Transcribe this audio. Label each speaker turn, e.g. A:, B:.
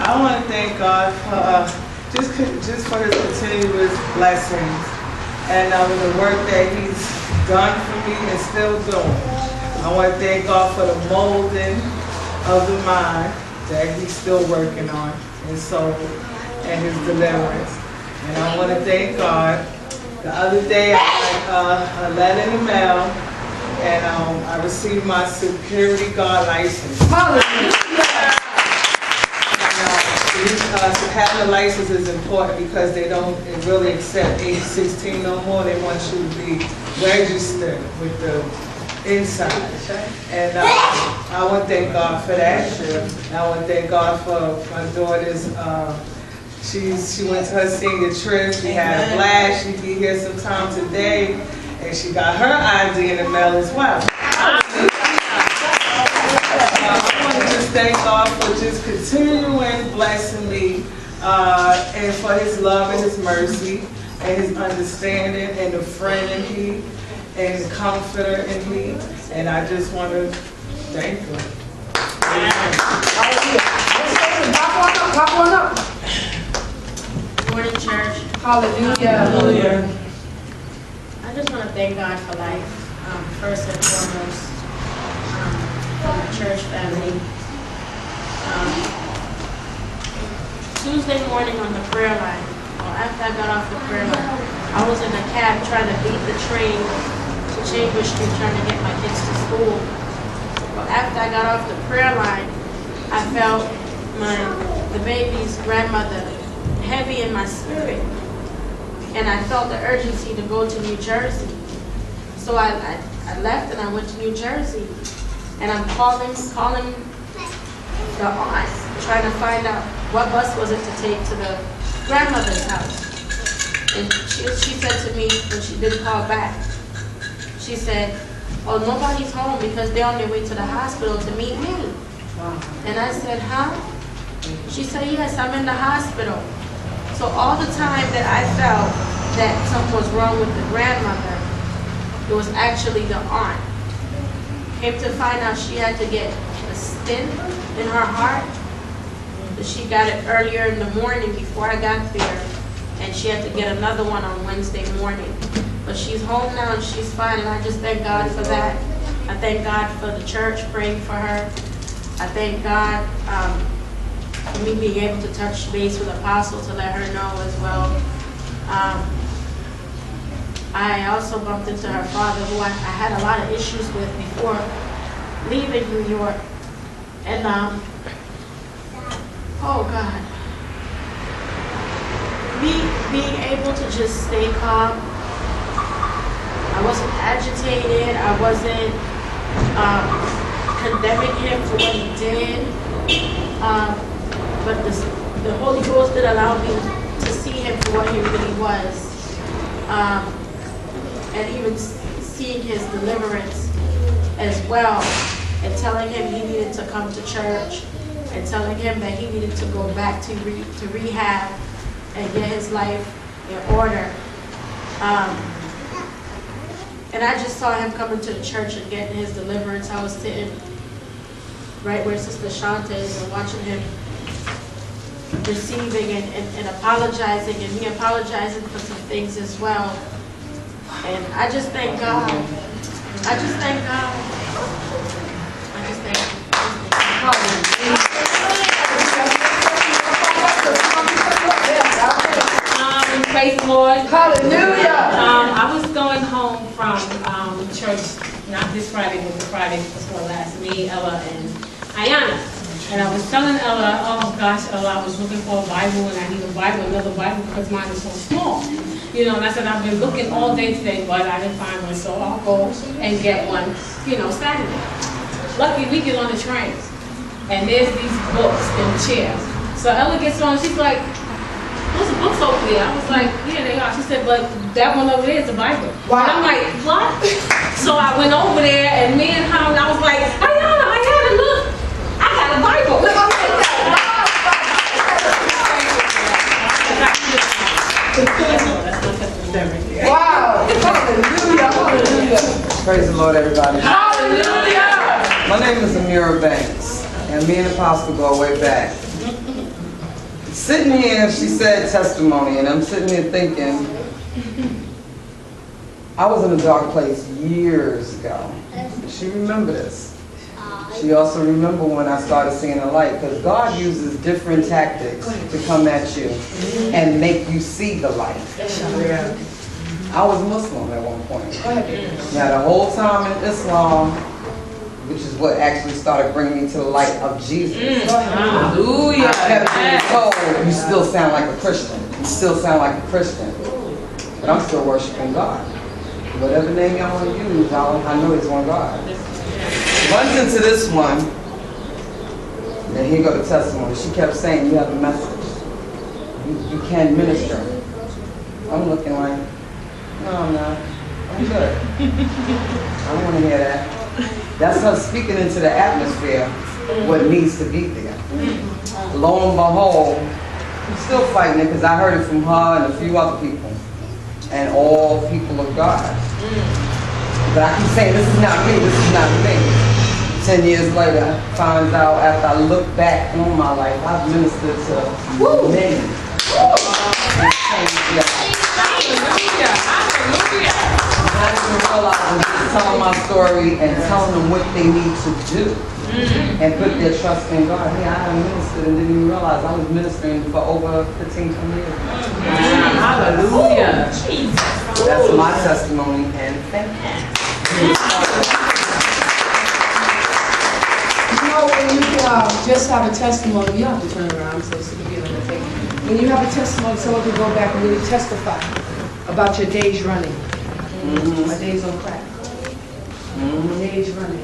A: I want to thank God for just for His continuous blessings and the work that He's done for me and still doing. I want to thank God for the molding of the mind that He's still working on and soul and His deliverance. And I want to thank God. The other day I got a letter in the mail and I received my security guard license. Having a license is important because they don't really accept age 16 no more. They want you to be registered with the inside. And I want to thank God for that. And I want to thank God for my daughter's, she went to her senior trip. She had a blast. She'll be here sometime today. And she got her ID in the mail as well. Thank God for just continuing blessing me and for His love and His mercy and His understanding and the friend in me and the comforter in me. And I just want to thank Him.
B: Pop on up.
C: Good morning, church.
B: Hallelujah.
C: I just want to thank God for life, first and foremost, for the church family. Tuesday morning on the prayer line, or after I got off the prayer line, I was in a cab trying to beat the train to Chambers Street trying to get my kids to school. But after I got off the prayer line, I felt the baby's grandmother heavy in my spirit. And I felt the urgency to go to New Jersey. So I left and I went to New Jersey. And I'm calling the aunt, trying to find out what bus was it to take to the grandmother's house. And she said to me, when she didn't call back, she said, oh, nobody's home because they're on their way to the hospital to meet me. Wow. And I said, huh? She said, yes, I'm in the hospital. So all the time that I felt that something was wrong with the grandmother, it was actually the aunt. Came to find out she had to get a stent in her heart. She got it earlier in the morning before I got there, and she had to get another one on Wednesday morning. But she's home now and she's fine, and I just thank God for that. I thank God for the church praying for her. I thank God for me being able to touch base with Apostle to let her know as well. I also bumped into her father, who I had a lot of issues with before leaving New York. And, oh God, being able to just stay calm. I wasn't agitated. I wasn't condemning him for what he did. But the Holy Ghost did allow me to see him for what he really was. And even seeing his deliverance as well, and telling him he needed to come to church, and telling him that he needed to go back to rehab and get his life in order. And I just saw him coming to the church and getting his deliverance. I was sitting right where Sister Shanta is and watching him receiving and apologizing, and me apologizing for some things as well. And I just thank God. I just thank God. I just thank
D: God. Praise the Lord.
B: Hallelujah.
D: I was going home from church, not this Friday, but the Friday before last. Me, Ella, and Ayana. And I was telling Ella, oh gosh, Ella, I was looking for a Bible and I need a Bible, another Bible, because mine is so small. You know, and I said, I've been looking all day today, but I didn't find one, so I'll go and get one, Saturday. Luckily, we get on the train, and there's these books and chairs. So Ella gets on, she's like, those books over there. I was like, yeah, they are. She said, but that one over there is the Bible. Wow. And I'm like, what? So I went over there, and me and her, and I was like, Ayana, look. I got a Bible.
B: Wow. Hallelujah. Hallelujah.
E: Praise the Lord, everybody.
B: Hallelujah.
E: My name is Amira Banks, and me and Apostle go way back. Sitting here, she said testimony, and I'm sitting here thinking, I was in a dark place years ago. She remembered this. She also remembered when I started seeing a light, because God uses different tactics to come at you and make you see the light. I was Muslim at one point. Now the whole time in Islam, which is what actually started bringing me to the light of Jesus.
B: Hallelujah.
E: I kept being told, you still sound like a Christian. You still sound like a Christian. But I'm still worshiping God. Whatever name y'all want to use, I know it's one God. Runs into this one, and here go the testimony. She kept saying, you have a message. You can minister. I'm looking like, no, I'm not. I'm good. I don't want to hear that. That's her speaking into the atmosphere, what needs to be there. Lo and behold, I'm still fighting it because I heard it from her and a few other people. And all people of God. But I keep saying, this is not me, this is not me. 10 years later, I find out after I look back on my life, I've ministered to many. I didn't realize I'm just telling my story and telling them what they need to do and put their trust in God. Hey, I ministered and didn't even realize I was ministering for over 15, 20 years.
B: Hallelujah.
E: That's my testimony, and thank you.
B: You know, when you just have a testimony, you don't have to turn around, so it's the beginning of the thing. When you have a testimony, someone can go back and really testify about your days running. My days on crack. My days running.